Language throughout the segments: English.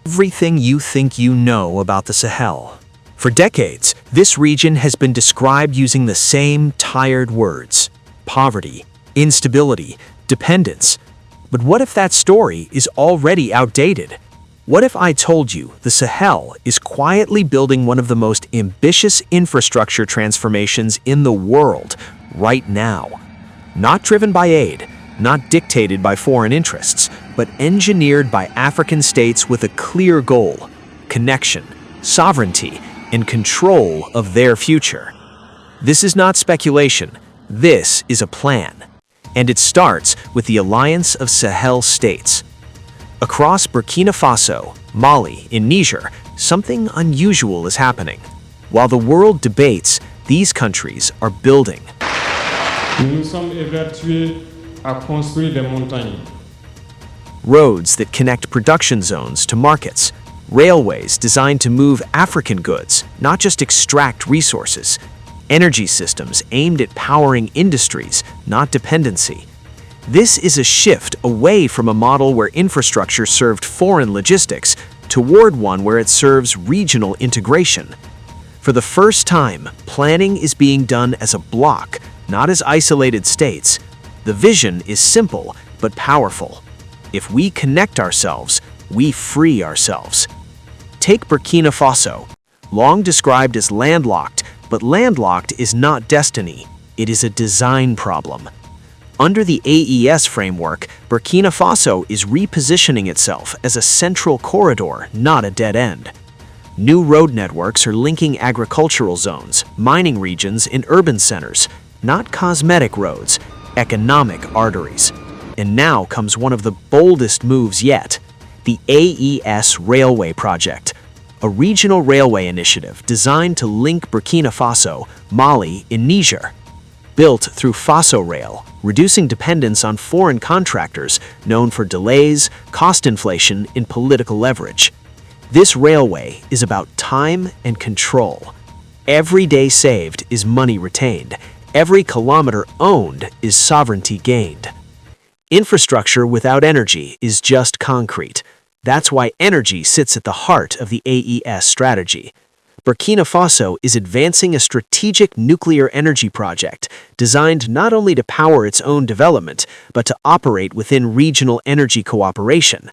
Everything you think you know about the Sahel. For decades, this region has been described using the same tired words: poverty, instability, dependence. But what if that story is already outdated? What if I told you the Sahel is quietly building one of the most ambitious infrastructure transformations in the world right now? Not driven by aid, not dictated by foreign interests, but engineered by African states with a clear goal: connection, sovereignty, and control of their future. This is not speculation. This is a plan. And it starts with the Alliance of Sahel States. Across Burkina Faso, Mali, and Niger, something unusual is happening. While the world debates, these countries are building. Nous nous sommes évertués à construire des montagnes. Roads that connect production zones to markets. Railways designed to move African goods, not just extract resources. Energy systems aimed at powering industries, not dependency. This is a shift away from a model where infrastructure served foreign logistics toward one where it serves regional integration. For the first time, planning is being done as a bloc, not as isolated states. The vision is simple but powerful. If we connect ourselves, we free ourselves. Take Burkina Faso, long described as landlocked, but landlocked is not destiny, it is a design problem. Under the AES framework, Burkina Faso is repositioning itself as a central corridor, not a dead end. New road networks are linking agricultural zones, mining regions, and urban centers, not cosmetic roads, economic arteries. And now comes one of the boldest moves yet: the AES Railway Project, a regional railway initiative designed to link Burkina Faso, Mali, and Niger. Built through Faso Rail, reducing dependence on foreign contractors known for delays, cost inflation, and political leverage. This railway is about time and control. Every day saved is money retained. Every kilometer owned is sovereignty gained. Infrastructure without energy is just concrete. That's why energy sits at the heart of the AES strategy. Burkina Faso is advancing a strategic nuclear energy project designed not only to power its own development, but to operate within regional energy cooperation.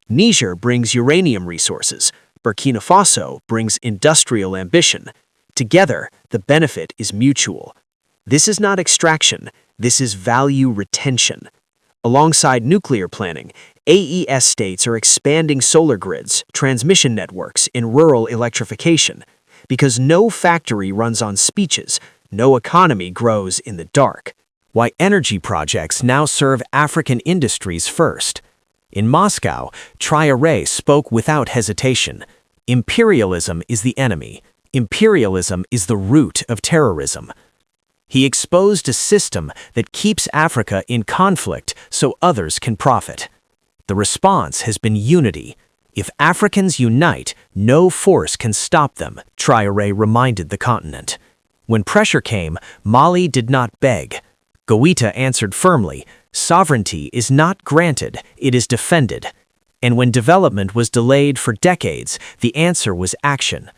Niger brings uranium resources. Burkina Faso brings industrial ambition. Together, the benefit is mutual. This is not extraction, this is value retention. Alongside nuclear planning, AES states are expanding solar grids, transmission networks, and rural electrification. Because no factory runs on speeches, no economy grows in the dark. Why energy projects now serve African industries first. In Moscow, Traoré spoke without hesitation. Imperialism is the enemy. Imperialism is the root of terrorism. He exposed a system that keeps Africa in conflict so others can profit. The response has been unity. If Africans unite, no force can stop them, Traoré reminded the continent. When pressure came, Mali did not beg. Goïta answered firmly, sovereignty is not granted, it is defended. And when development was delayed for decades, the answer was action.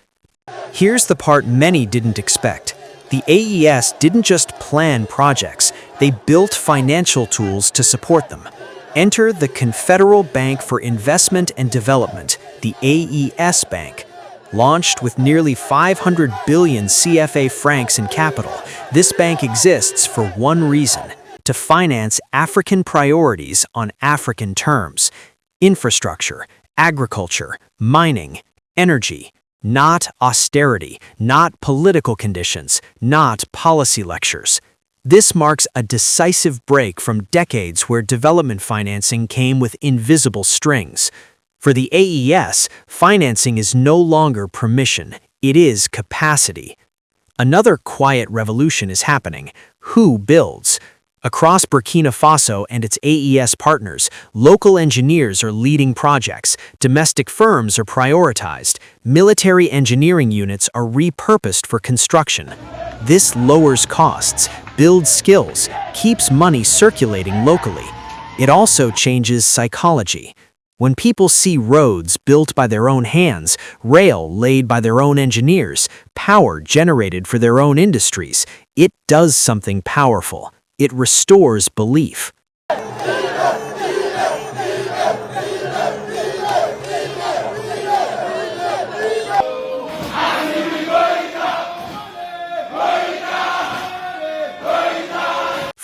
Here's the part many didn't expect. The AES didn't just plan projects, they built financial tools to support them. Enter the Confederal Bank for Investment and Development, the AES Bank. Launched with nearly 500 billion CFA francs in capital, this bank exists for one reason: to finance African priorities on African terms. Infrastructure, agriculture, mining, energy. Not austerity, not political conditions, not policy lectures. This marks a decisive break from decades where development financing came with invisible strings. For the AES, financing is no longer permission, it is capacity. Another quiet revolution is happening. Who builds? Across Burkina Faso and its AES partners, local engineers are leading projects, domestic firms are prioritized, military engineering units are repurposed for construction. This lowers costs, builds skills, keeps money circulating locally. It also changes psychology. When people see roads built by their own hands, rail laid by their own engineers, power generated for their own industries, it does something powerful. It restores belief.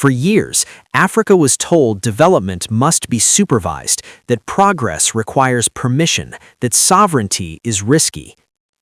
For years, Africa was told development must be supervised, that progress requires permission, that sovereignty is risky.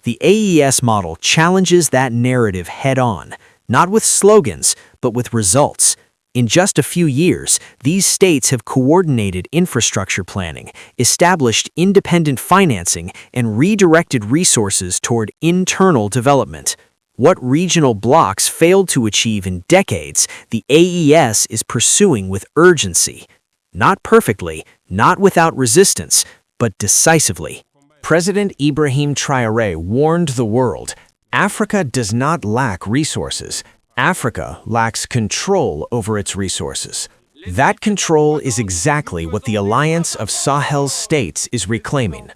The AES model challenges that narrative head-on, not with slogans, but with results. In just a few years, these states have coordinated infrastructure planning, established independent financing, and redirected resources toward internal development. What regional blocs failed to achieve in decades, the AES is pursuing with urgency. Not perfectly, not without resistance, but decisively. President Ibrahim Traoré warned the world, Africa does not lack resources. Africa lacks control over its resources. That control is exactly what the Alliance of Sahel states is reclaiming.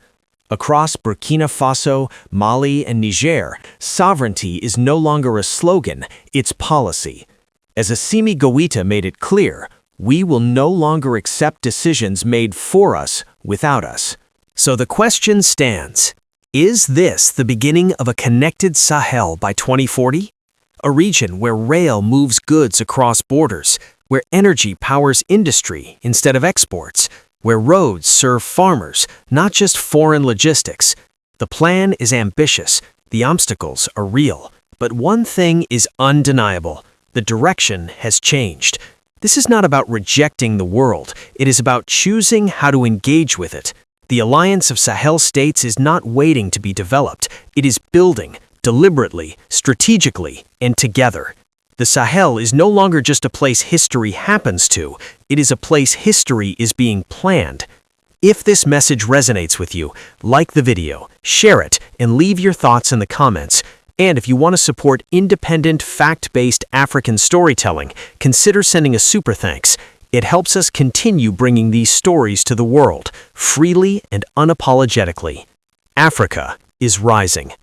Across Burkina Faso, Mali, and Niger, sovereignty is no longer a slogan, it's policy. As Assimi Goïta made it clear, we will no longer accept decisions made for us without us. So the question stands, is this the beginning of a connected Sahel by 2040? A region where rail moves goods across borders, where energy powers industry instead of exports, where roads serve farmers, not just foreign logistics. The plan is ambitious, the obstacles are real, but one thing is undeniable. The direction has changed. This is not about rejecting the world, it is about choosing how to engage with it. The Alliance of Sahel States is not waiting to be developed, it is building, deliberately, strategically, and together. The Sahel is no longer just a place history happens to, it is a place history is being planned. If this message resonates with you, like the video, share it, and leave your thoughts in the comments. And if you want to support independent, fact-based African storytelling, consider sending a super thanks. It helps us continue bringing these stories to the world, freely and unapologetically. Africa is rising.